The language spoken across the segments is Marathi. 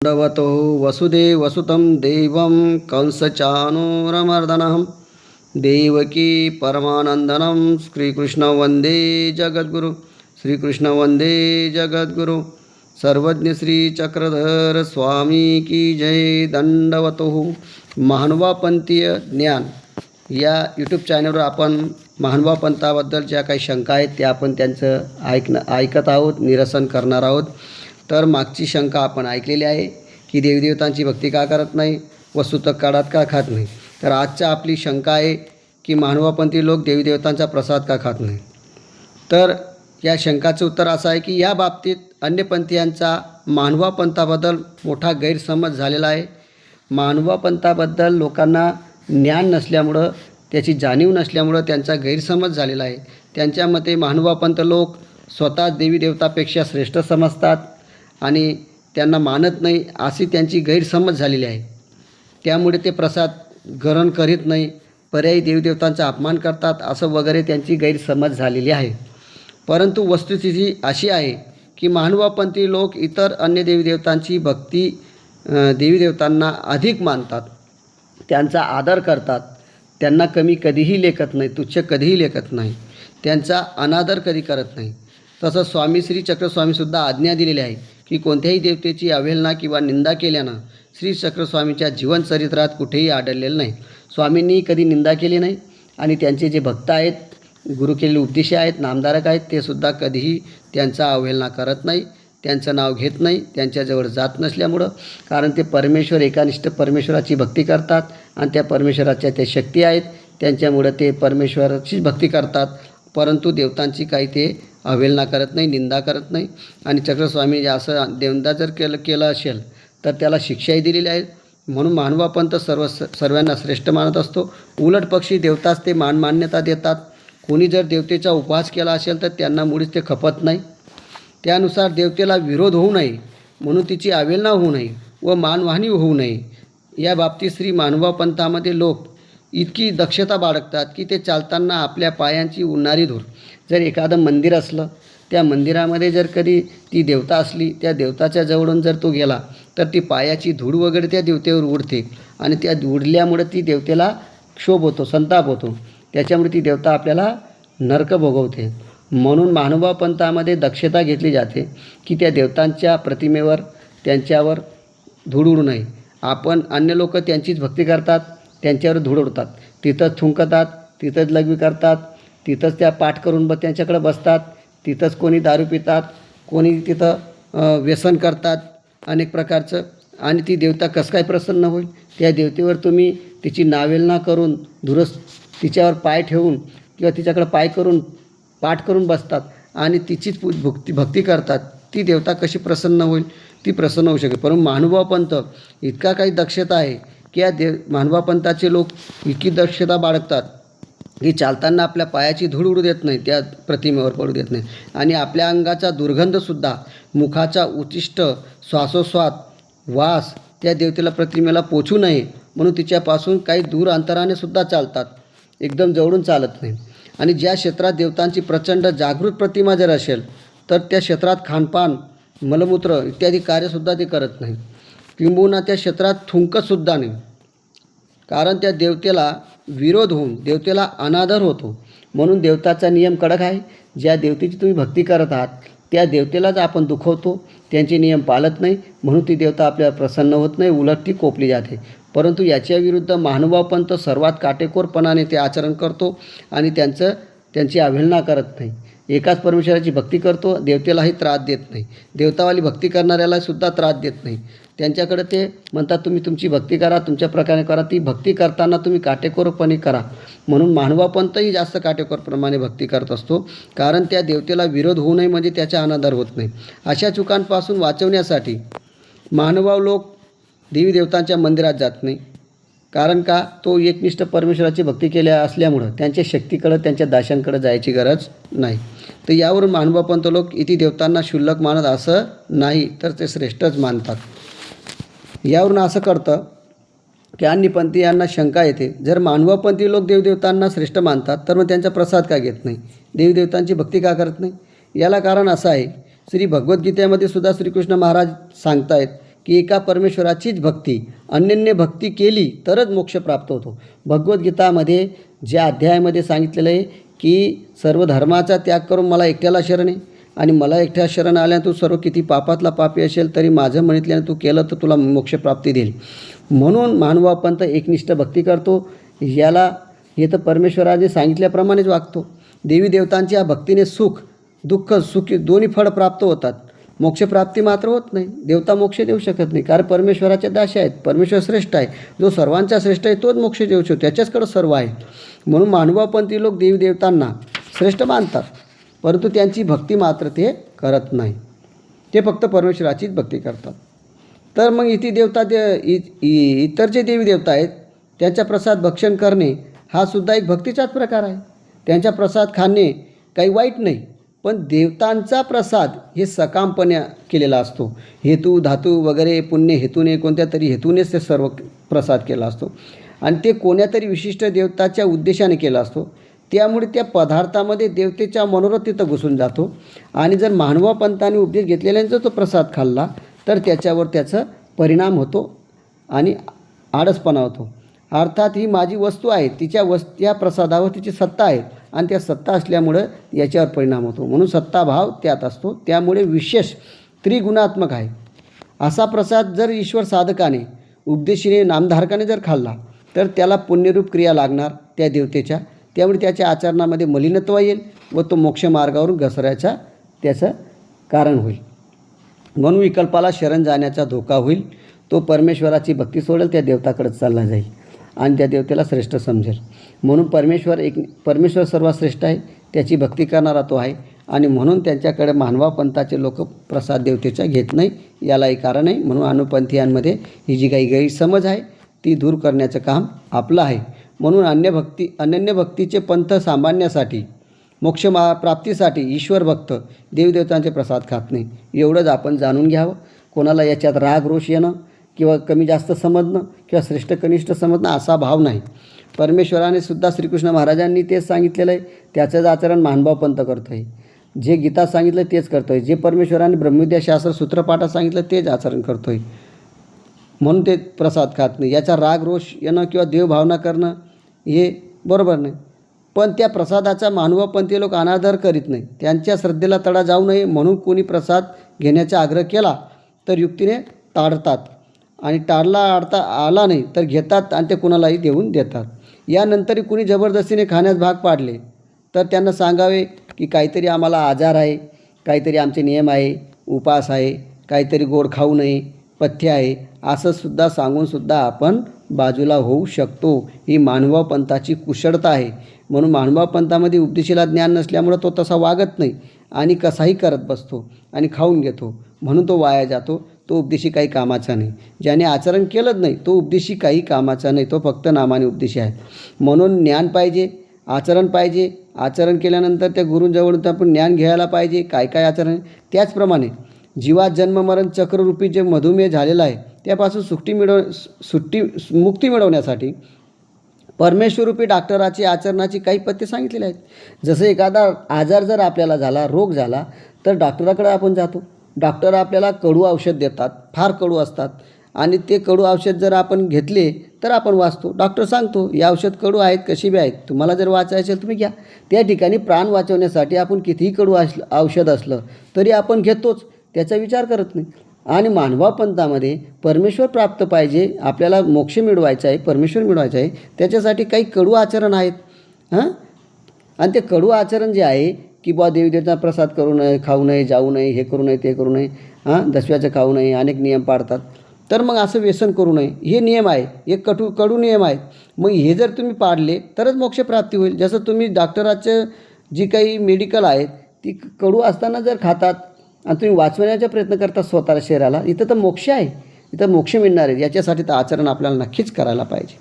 दण्डवतो वसुदेवसुतं देवं कंसचाणूरमर्दनं देवकी परमानन्दनं श्रीकृष्ण वन्दे जगद्गुरु श्रीकृष्ण वन्दे जगद्गुरु सर्वज्ञ श्री चक्रधर स्वामी की जय। दंडवतो महानुभावपंथीय ज्ञान या यूट्यूब चॅनलवर आपण महानुभावपंथाबद्दल ज्या काही शंका आहेत त्या आपण त्यांचं ऐकत आहोत, निरसन करणार आहोत। तर मागची शंका आपण ऐकलेली आहे की देवदेवतांची भक्ती का करत नाही व सूतक काढात का खात नाही। तर आजच्या आपली शंका आहे की महानुभावपंथी लोक देवदेवतांचा प्रसाद का खात नाही। तर या शंकाचं उत्तर असं आहे की या बाबतीत अन्य पंथीयांचा महानुभावपंथाबद्दल मोठा गैरसमज झालेला आहे। महानुभावपंथाबद्दल लोकांना ज्ञान नसल्यामुळं, त्याची जाणीव नसल्यामुळं त्यांचा गैरसमज झालेला आहे। त्यांच्या मते महानुभावपंथ लोक स्वतः देवी देवतापेक्षा श्रेष्ठ समजतात आणि त्यांना मानत नाही, अशी त्यांची गैरसमज झालेली आहे। त्यामुळे ते प्रसाद ग्रहण करीत नाही, पर्यायी देवदेवतांचा अपमान करतात, असं वगैरे त्यांची गैरसमज झालेली आहे। परंतु वस्तुस्थिती अशी आहे की महानुभावपंथी लोक इतर अन्य देवीदेवतांची भक्ती देवीदेवतांना अधिक मानतात, त्यांचा आदर करतात, त्यांना कमी कधीही लेखत नाही, तुच्छ कधीही लेखत नाही, त्यांचा अनादर कधी करत नाही। तसंच स्वामी श्री चक्रस्वामीसुद्धा आज्ञा दिलेली आहे की कोणत्याही देवतेची अवहेलना किंवा निंदा केल्यानं श्री चक्रस्वामीच्या जीवनचरित्रात कुठेही आढळलेलं नाही। स्वामींनी कधी निंदा केली नाही आणि त्यांचे जे भक्त आहेत, गुरु केलेले उपदेश आहेत, नामधारक आहेत, ते सुद्धा कधीही त्यांचा अवहेलना करत नाही, त्यांचं नाव घेत नाही, त्यांच्याजवळ जात नसल्यामुळं। कारण ते परमेश्वर, एकानिष्ठ परमेश्वराची भक्ती करतात आणि त्या परमेश्वराच्या त्या शक्ती आहेत, त्यांच्यामुळं ते परमेश्वराचीच भक्ती करतात, परंतु देवतांची काही ते अवहेलना करत नाही, निंदा करत नाही। आणि चक्रस्वामी असं देवता जर केलं असेल तर त्याला शिक्षाही दिलेली आहे। म्हणून महानुभावपंथ सर्वांना श्रेष्ठ मानत असतो। उलट पक्षी देवताच ते मान्यता देतात। कोणी जर देवतेचा उपहास केला असेल तर त्यांना मुळीच ते खपत नाही। त्यानुसार देवतेला विरोध होऊ नये म्हणून तिची अवहेलना होऊ नये व मानहानी होऊ नये, या बाबतीत श्री महानुभावपंथामध्ये लोक इतकी दक्षता बाळगतात की ते चालताना आपल्या पायांची उडणारी धूळ, जर एखादं मंदिर असलं, त्या मंदिरामध्ये जर कधी ती देवता असली, त्या देवताच्या जवळून जर तो गेला तर ती पायाची धूळ वगैरे त्या देवतेवर उडते आणि त्या उडल्यामुळे ती देवतेला क्षोभ होतो, संताप होतो, त्याच्यामुळे ती देवता आपल्याला नरक भोगवते। म्हणून महानुभावपंथामध्ये दक्षता घेतली जाते की त्या देवतांच्या प्रतिमेवर, त्यांच्यावर धूळ उडू नये। आपण अन्य लोक त्यांचीच भक्ती करतात, त्यांच्यावर धूळ उडतात, तिथंच थुंकतात, तिथंच लघवी करतात, तिथंच त्या पाठ करून त्यांच्याकडे बसतात, तिथंच कोणी दारू पितात, कोणी तिथं व्यसन करतात अनेक प्रकारचं। आणि ती देवता कसं काय प्रसन्न होईल? त्या देवतेवर तुम्ही तिची नावेलना करून तिच्यावर पाय ठेवून किंवा तिच्याकडे पाय करून पाठ करून बसतात आणि तिचीच भक्ती करतात, ती देवता कशी प्रसन्न होईल? ती प्रसन्न होऊ शकेल। परंतु महानुभावपंथ इतका काही दक्षता आहे की या महानुभावपंथाचे लोक इतकी दक्षता बाळगतात की चालताना आपल्या पायाची धूळ उडू देत नाही, त्या प्रतिमेवर पडू देत नाही, आणि आपल्या अंगाचा दुर्गंधसुद्धा, मुखाचा उच्चिष्ट श्वासोश्वास वास त्या देवतेला प्रतिमेला पोचू नये म्हणून तिच्यापासून काही दूर अंतराने सुद्धा चालतात, एकदम जवळून चालत नाही। आणि ज्या क्षेत्रात देवतांची प्रचंड जागृत प्रतिमा जर असेल तर त्या क्षेत्रात खानपान, मलमूत्र इत्यादी कार्यसुद्धा ते करत नाही, किंबहुना त्या क्षेत्रात थुंकतसुद्धा नाही। कारण त्या देवतेला विरोध होऊन देवतेला अनादर होतो। म्हणून देवताचा नियम कडक आहे, ज्या देवतेची तुम्ही भक्ती करत आहात त्या देवतेलाच आपण दुखवतो, त्यांचे नियम पाळत नाही, म्हणून ती देवता आपल्याला प्रसन्न होत नाही, उलट ती कोपली जाते। परंतु याच्या विरुद्ध महानुभावपंथ सर्वात काटेकोरपणाने ते आचरण करतो आणि त्यांची अवहेलना करत नाही। एकाच परमेश्वराची भक्ती करतो, देवतेलाही त्रास देत नाही, देवतावाली भक्ती करणाऱ्याला सुद्धा त्रास देत नाही। त्यांच्याकडे ते म्हणतात तुम्ही तुमची भक्ती करा, तुमच्या प्रकारे करा, ती भक्ती करताना तुम्ही काटेकोरपणे करा। म्हणून महानुभावपंथही जास्त काटेकोरप्रमाणे भक्ती करत असतो, कारण त्या देवतेला विरोध होऊ नये म्हणजे त्याचा अनादर होत नाही। अशा चुकांपासून वाचवण्यासाठी महानुभाव लोक देवी देवतांच्या मंदिरात जात नाही, कारण का तो एकनिष्ठ परमेश्वराची भक्ती केल्या असल्यामुळं त्यांच्या शक्तीकडं, त्यांच्या दाशांकडे जायची गरज नाही। तर यावरून महानुभावपंथ लोक इति देवतांना क्षुल्लक मानत असं नाही, तर ते श्रेष्ठच मानतात। यावरून असं करतं की अन्य पंथीयांना शंका येते, जर महानुभावपंथी लोक देवदेवतांना श्रेष्ठ मानतात तर मग त्यांचा प्रसाद का घेत नाही, देवदेवतांची भक्ती का करत नाही? याला कारण असं आहे, श्री भगवद्गीतेमध्ये सुद्धा श्रीकृष्ण महाराज सांगतायत की एका परमेश्वराचीच भक्ती, अनन्य भक्ती केली तरच मोक्ष प्राप्त होतो. भगवद्गीतामध्ये ज्या अध्यायामध्ये सांगितलेलं आहे की सर्व धर्माचा त्याग करून मला एकट्याला शरण आहे आणि मला एकट्या शरण आल्यानं तू सर्व किती पापातला पापी असेल तरी माझं म्हणितल्यानं तू केलं तर तुला मोक्षप्राप्ती देईल. म्हणून महानुभावपंत एकनिष्ठ भक्ती करतो. याला हे तर परमेश्वराने सांगितल्याप्रमाणेच वागतो. देवी देवतांच्या भक्तीने सुख दुःख सुखी दोन्ही फळ प्राप्त होतात. मोक्षप्राप्ती मात्र होत नाही. देवता मोक्ष देऊ शकत नाही, कारण परमेश्वराच्या दासी आहेत. परमेश्वर श्रेष्ठ आहे. जो सर्वांचा श्रेष्ठ आहे तोच मोक्ष देऊ शकतो, त्याच्याचकडं सर्व आहे. म्हणून महानुभावपंथी लोक देवी देवतांना श्रेष्ठ मानतात, परंतु त्यांची भक्ती मात्र ते करत नाही. ते फक्त परमेश्वराचीच भक्ती करतात. तर मग इथे देवता इतर जे देवी देवता आहेत त्यांचा प्रसाद भक्षण करणे हा सुद्धा एक भक्तीचाच प्रकार आहे. त्यांचा प्रसाद खाणे काही वाईट नाही, पण देवतांचा प्रसाद हे सकामपणे केलेला असतो. हेतू धातू वगैरे पुण्य हेतूने कोणत्या तरी हेतूनेच ते सर्व प्रसाद केला असतो आणि ते कोण्या तरी विशिष्ट देवताच्या उद्देशाने केला असतो. त्यामुळे त्या पदार्थामध्ये देवतेचा मनोरथ तिथं घुसून जातो आणि जर महानुभावपंथांनी उपदेश घेतलेल्यांचा तो प्रसाद खाल्ला तर त्याच्यावर त्याचा परिणाम होतो आणि आळसपणा होतो. अर्थात ही माझी वस्तू आहे, त्या प्रसादावर तिची सत्ता आहे आणि त्या सत्ता असल्यामुळं याच्यावर परिणाम होतो. म्हणून सत्ताभाव त्यात असतो. त्यामुळे विशेष त्रिगुणात्मक आहे. असा प्रसाद जर ईश्वर साधकाने उपदेशीने नामधारकाने जर खाल्ला तर त्याला पुण्यरूप क्रिया लागणार त्या देवतेच्या. त्यामुळे त्याच्या आचरणामध्ये मलिनत्व येईल व तो मोक्षमार्गावरून घसरायचा त्याचं कारण होईल. म्हणून विकल्पाला शरण जाण्याचा धोका होईल. तो परमेश्वराची भक्ती सोडेल, त्या देवताकडे चालला जाईल आणि त्या देवतेला श्रेष्ठ समजेल. म्हणून परमेश्वर सर्वात श्रेष्ठ आहे, त्याची भक्ती करणारा तो आहे आणि म्हणून त्यांच्याकडे मानवापंथाचे लोक प्रसाद देवतेचा घेत नाही. यालाही कारण आहे. म्हणून अनुपंथीयांमध्ये ही जी काही गैरसमज आहे ती दूर करण्याचं काम आपलं आहे. म्हणून अनन्य भक्तीचे पंथ सांभाळण्यासाठी मोक्ष प्राप्तीसाठी ईश्वर भक्त देवदेवतांचे प्रसाद खात नाही. एवढंच आपण जाणून घ्यावं. कोणाला याच्यात राग रोष येणं किंवा कमी जास्त समजणं किंवा श्रेष्ठ कनिष्ठ समजणं असा भाव नाही. परमेश्वराने सुद्धा श्रीकृष्ण महाराजांनी तेच सांगितलेलं आहे. त्याचंच आचरण महानुभावपंथ करतो आहे. जे गीता सांगितलं तेच करतो आहे. जे परमेश्वराने ब्रह्मविद्या शास्त्र सूत्रपाठात सांगितलं तेच आचरण करतो आहे. म्हणून ते प्रसाद खात नाही. याचा राग रोष येणं किंवा देवभावना करणं हे बरोबर नाही. पण त्या प्रसादाचा महानुभावपंथी लोक अनादर करीत नाही. त्यांच्या श्रद्धेला तडा जाऊ नये म्हणून कोणी प्रसाद घेण्याचा आग्रह केला तर युक्तीने टाळतात आणि आला नाही तर घेतात आणि ते कुणालाही देऊन देतात. यानंतरही कुणी जबरदस्तीने खाण्यास भाग पाडले तर त्यांना सांगावे की काहीतरी आम्हाला आजार आहे, काहीतरी आमचे नियम आहे, उपास आहे, काहीतरी गोड खाऊ नये, पथ्य आहे, असं सुद्धा सांगूनसुद्धा आपण बाजूला होऊ शकतो. ही मानवपंथाची कुशलता आहे. म्हणून मानवपंथामध्ये उपदेशीला ज्ञान नसल्यामुळं तो तसा वागत नाही आणि कसाही करत बसतो आणि खाऊन घेतो, म्हणून तो वाया जातो. तो उपदेशी काही कामाचा नाही. ज्याने आचरण केलंच नाही तो उपदेशी काही कामाचा नाही. तो फक्त नामाने उपदेशी आहे. म्हणून ज्ञान पाहिजे, आचरण पाहिजे. आचरण केल्यानंतर त्या गुरूंजवळून आपण ज्ञान घ्यायला पाहिजे काय काय आचरण. त्याचप्रमाणे जीवात जन्ममरण चक्ररूपी जे मधुमेह झालेला आहे त्यापासून मुक्ती मिळवण्यासाठी परमेश्वरूपी डॉक्टराची आचरणाची काही पथ्ये सांगितलेली आहेत. जसं एखादा आजार जर आपल्याला झाला, रोग झाला, तर डॉक्टराकडे आपण जातो. डॉक्टर आपल्याला कडू औषध देतात, फार कडू असतात आणि ते कडू औषध जर आपण घेतले तर आपण वाचतो. डॉक्टर सांगतो हे औषध कडू आहेत, कशी बी आहेत, तुम्हाला जर वाचायचं असेल तुम्ही घ्या. त्या ठिकाणी प्राण वाचवण्यासाठी आपण कितीही कडू औषध असलं तरी आपण घेतोच, त्याचा विचार करत नाही. आणि मानवापंथामध्ये परमेश्वर प्राप्त पाहिजे, आपल्याला मोक्ष मिळवायचा आहे, परमेश्वर मिळवायचा आहे, त्याच्यासाठी काही कडू आचरण आहेत. आणि ते कडू आचरण जे आहे की बुवा देवीदेवता प्रसाद करू नये, खाऊ नये, जाऊ नये, हे करू नये, ते करू नये, दसव्याचं खाऊ नये, अनेक नियम पाळतात. तर मग असं व्यसन करू नये, हे नियम आहे, हे कडू नियम आहेत. मग हे जर तुम्ही पाळले तरच मोक्षप्राप्ती होईल. जसं तुम्ही डॉक्टराचं जी काही मेडिकल आहेत ती कडू असताना जर खातात आणि तुम्ही वाचवण्याचा प्रयत्न करता स्वतःला शरीराला, इथं तर मोक्ष आहे, इथं मोक्ष मिळणार आहे. याच्यासाठी तर आचरण आपल्याला नक्कीच करायला पाहिजे,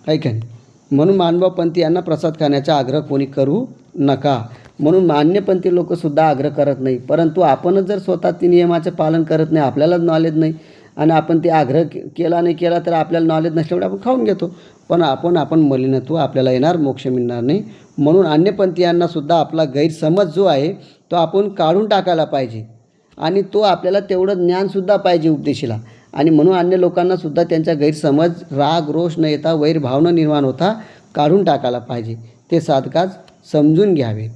आहे का नाही. म्हणून मानवपंथी यांना प्रसाद खाण्याचा आग्रह कोणी करू नका. म्हणून मान्यपंथी लोकंसुद्धा आग्रह करत नाही. परंतु आपणच जर स्वतः ती नियमाचं पालन करत नाही, आपल्याला नॉलेज नाही आणि आपण ते आग्रह केला नाही केला तर आपल्याला नॉलेज नसल्यामुळे आपण खाऊन घेतो. पण आपण मलिनत्व आपल्याला येणार, मोक्ष मिळणार नाही. म्हणून अन्यपंथीयांनासुद्धा आपला गैरसमज जो आहे तो आपण काढून टाकायला पाहिजे आणि तो आपल्याला तेवढं ज्ञानसुद्धा पाहिजे उपदेशीला. आणि म्हणून अन्य लोकांनासुद्धा त्यांचा गैरसमज, राग रोष न येता वैरभावना निर्माण होता काढून टाकायला पाहिजे. ते साधकाच समजून घ्यावे.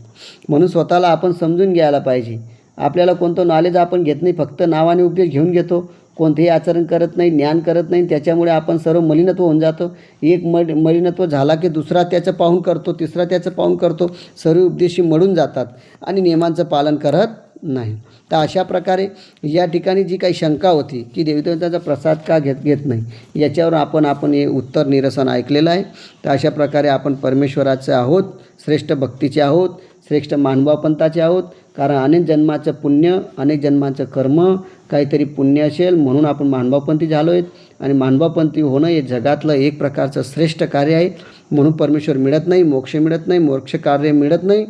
म्हणून स्वतःला आपण समजून घ्यायला पाहिजे. आपल्याला कोणतं नॉलेज आपण घेत नाही, फक्त नावाने उपदेश घेऊन घेतो, कोणतेही आचरण करत नाही, ज्ञान करत नाही. त्याच्यामुळे आपण सर्व मलिनत्व होऊन जातो. एक मलिनत्व झाला की दुसरा त्याचं पाहून करतो, तिसरा त्याचं पाहून करतो. सर्व उपदेशी मळून जातात आणि नियमांचं पालन करत नाही. तर अशा प्रकारे या ठिकाणी जी काही शंका होती की देवदेवतांचा प्रसाद का घेत नाही, याच्यावर आपण हे उत्तर निरसन ऐकलेलं आहे. तर अशा प्रकारे आपण परमेश्वराचे आहोत, श्रेष्ठ भक्तीचे आहोत, श्रेष्ठ मानभावपंथाचे आहोत. कारण अनेक जन्माचं पुण्य, अनेक जन्माचं कर्म, काहीतरी पुण्य असेल म्हणून आपण मानभावपंथी झालो आहेत. आणि मानभावपंथी होणं हे जगातलं एक प्रकारचं श्रेष्ठ कार्य आहे. म्हणून परमेश्वर मिळत नाही, मोक्ष मिळत नाही, मोक्ष कार्य मिळत नाही.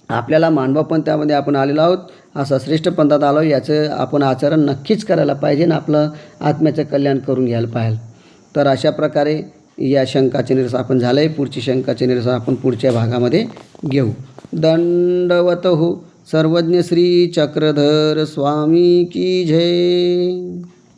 आपल्याला मानभावपंथामध्ये आपण आलेलो आहोत, असा श्रेष्ठ पंथात आलो, याचं आपण आचरण नक्कीच करायला पाहिजे आणि आपलं आत्म्याचं कल्याण करून घ्यायला पाहिजे. तर अशा प्रकारे या शंकाचे निरसन आपण झालं आहे. पुढची शंकाचे निरसन आपण पुढच्या भागामध्ये घेऊ. दंडवत हो. सर्वज्ञ श्री चक्रधर स्वामी की जय.